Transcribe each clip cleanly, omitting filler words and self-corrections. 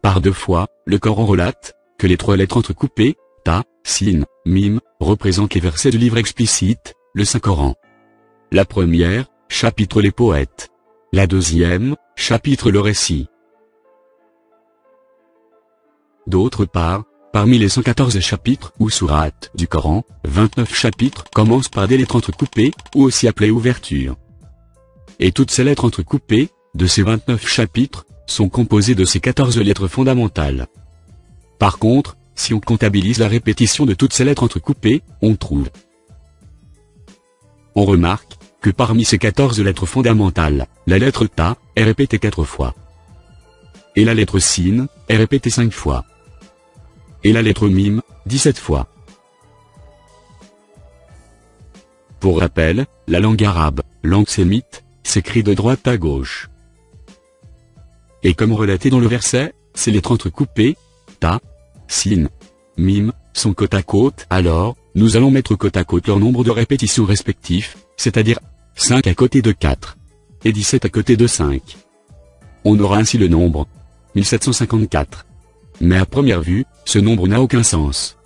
Par deux fois, le Coran relate que les trois lettres entrecoupées, ta, sin, mim, représentent les versets du livre explicite, le Saint-Coran. La première, chapitre les poètes. La deuxième, chapitre le récit. D'autre part, parmi les 114 chapitres ou sourates du Coran, 29 chapitres commencent par des lettres entrecoupées, ou aussi appelées ouvertures. Et toutes ces lettres entrecoupées, de ces 29 chapitres, sont composées de ces 14 lettres fondamentales. Par contre, si on comptabilise la répétition de toutes ces lettres entrecoupées, on remarque que parmi ces 14 lettres fondamentales, la lettre ta est répétée 4 fois. Et la lettre sin est répétée 5 fois. Et la lettre mim, 17 fois. Pour rappel, la langue arabe, langue sémite, s'écrit de droite à gauche. Et comme relaté dans le verset, ces lettres entrecoupées, ta, sin, mim, sont côte à côte. Alors, nous allons mettre côte à côte leur nombre de répétitions respectifs, c'est-à-dire 5 à côté de 4 et 17 à côté de 5. On aura ainsi le nombre 1754. Mais à première vue, ce nombre n'a aucun sens.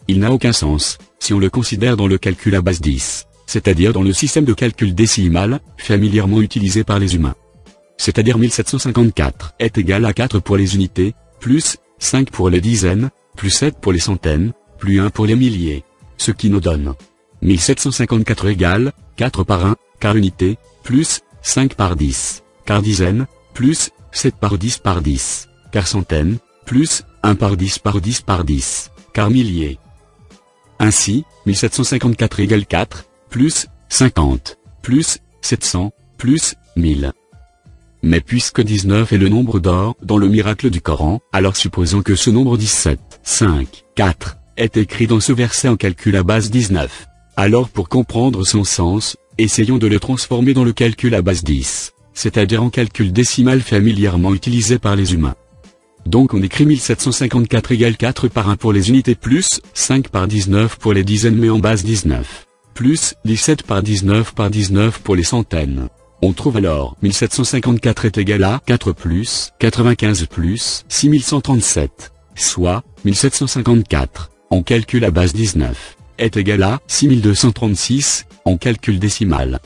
Il n'a aucun sens si on le considère dans le calcul à base 10, c'est-à-dire dans le système de calcul décimal, familièrement utilisé par les humains. C'est-à-dire 1754 est égal à 4 pour les unités, plus 5 pour les dizaines, plus 7 pour les centaines, plus 1 pour les milliers. Ce qui nous donne 1754 égale 4 par 1, car unité, plus 5 par 10, car dizaine, plus 7 par 10 par 10, car centaine, plus 1 par 10 par 10 par 10, car millier. Ainsi, 1754 égale 4, plus 50, plus 700, plus 1000. Mais puisque 19 est le nombre d'or dans le miracle du Coran, alors supposons que ce nombre 17, 5, 4, est écrit dans ce verset en calcul à base 19. Alors pour comprendre son sens, essayons de le transformer dans le calcul à base 10, c'est-à-dire en calcul décimal familièrement utilisé par les humains. Donc on écrit 1754 égale 4 par 1 pour les unités, plus 5 par 19 pour les dizaines mais en base 19, plus 17 par 19 pour les centaines. On trouve alors 1754 est égal à 4 plus 95 plus 6137, soit 1754, en calcul à base 19, est égal à 6236, en calcul décimal.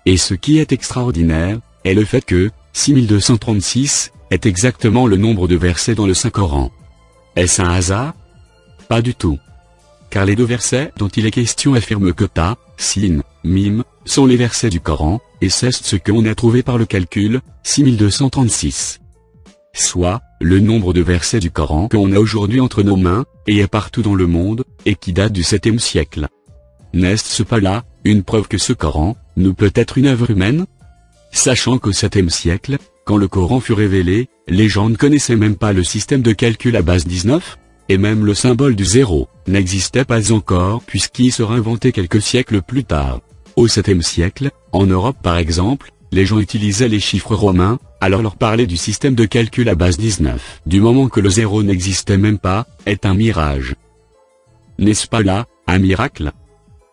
Et ce qui est extraordinaire, est le fait que 6236 est exactement le nombre de versets dans le Saint-Coran. Est-ce un hasard? Pas du tout. Car les deux versets dont il est question affirment que ta, sin, mim, sont les versets du Coran, et c'est ce qu'on a trouvé par le calcul, 6236. Soit, le nombre de versets du Coran qu'on a aujourd'hui entre nos mains, et est partout dans le monde, et qui date du 7e siècle. N'est-ce pas là, une preuve que ce Coran, ne peut être une œuvre humaine? Sachant qu'au 7e siècle, quand le Coran fut révélé, les gens ne connaissaient même pas le système de calcul à base 19, et même le symbole du zéro n'existait pas encore puisqu'il sera inventé quelques siècles plus tard. Au 7e siècle, en Europe par exemple, les gens utilisaient les chiffres romains, alors leur parler du système de calcul à base 19, du moment que le zéro n'existait même pas, est un mirage. N'est-ce pas là, un miracle?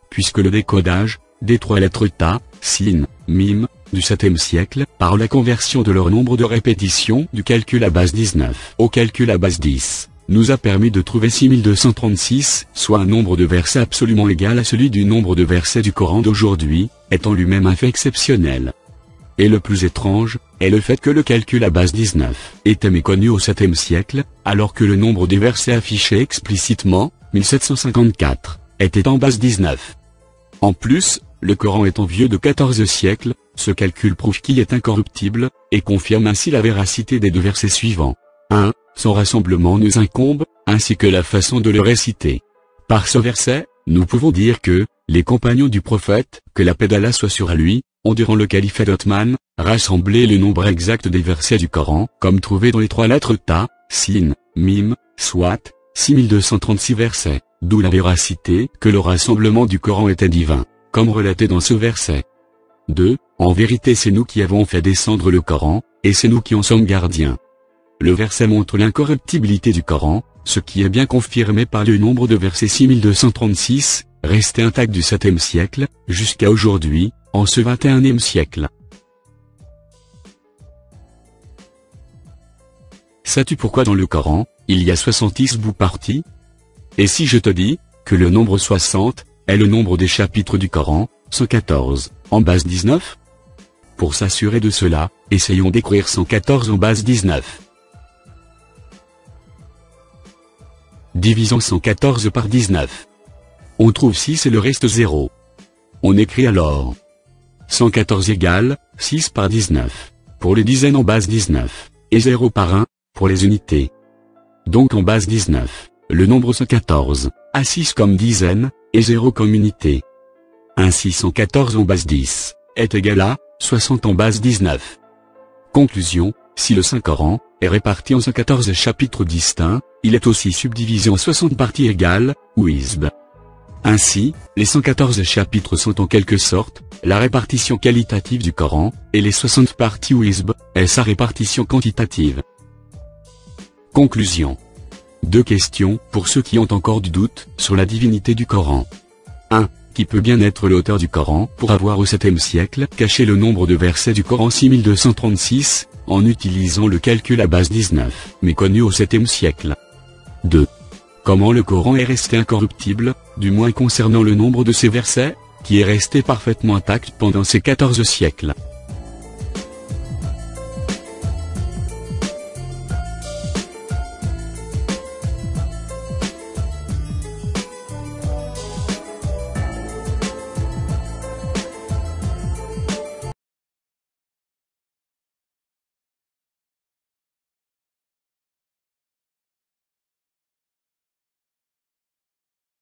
Puisque le décodage, des trois lettres ta, sin, mim, du 7e siècle, par la conversion de leur nombre de répétitions du calcul à base 19 au calcul à base 10, nous a permis de trouver 6236, soit un nombre de versets absolument égal à celui du nombre de versets du Coran d'aujourd'hui, étant lui-même un fait exceptionnel. Et le plus étrange, est le fait que le calcul à base 19 était méconnu au 7e siècle, alors que le nombre des versets affichés explicitement, 1754, était en base 19. En plus, le Coran étant vieux de 14 siècles, ce calcul prouve qu'il est incorruptible, et confirme ainsi la véracité des deux versets suivants. 1. Son rassemblement nous incombe, ainsi que la façon de le réciter. Par ce verset, nous pouvons dire que, les compagnons du prophète, que la paix d'Allah soit sur lui, ont durant le califat d'Othman, rassemblé le nombre exact des versets du Coran, comme trouvé dans les trois lettres ta, sin, mim, soit, 6236 versets, d'où la véracité que le rassemblement du Coran était divin, comme relaté dans ce verset. 2. En vérité c'est nous qui avons fait descendre le Coran, et c'est nous qui en sommes gardiens. Le verset montre l'incorruptibilité du Coran, ce qui est bien confirmé par le nombre de versets 6236, restés intacts du 7e siècle, jusqu'à aujourd'hui, en ce 21e siècle. Sais-tu pourquoi dans le Coran, il y a 70 bouts partis? Et si je te dis, que le nombre 60, est le nombre des chapitres du Coran, 114, en base 19? Pour s'assurer de cela, essayons d'écrire 114 en base 19. Divisons 114 par 19. On trouve 6 et le reste 0. On écrit alors 114 égale 6 par 19, pour les dizaines en base 19, et 0 par 1, pour les unités. Donc en base 19, le nombre 114, a 6 comme dizaine, et 0 comme unité. Ainsi 114 en base 10, est égal à 60 en base 19. Conclusion, si le Saint-Coran est réparti en 114 chapitres distincts, il est aussi subdivisé en 60 parties égales, ou hizb. Ainsi, les 114 chapitres sont en quelque sorte, la répartition qualitative du Coran, et les 60 parties ou hizb, est sa répartition quantitative. Conclusion. 2 questions pour ceux qui ont encore du doute sur la divinité du Coran. 1. Qui peut bien être l'auteur du Coran pour avoir au 7e siècle caché le nombre de versets du Coran 6236, en utilisant le calcul à base 19, méconnu au 7e siècle. 2. Comment le Coran est resté incorruptible, du moins concernant le nombre de ses versets, qui est resté parfaitement intact pendant ces 14 siècles.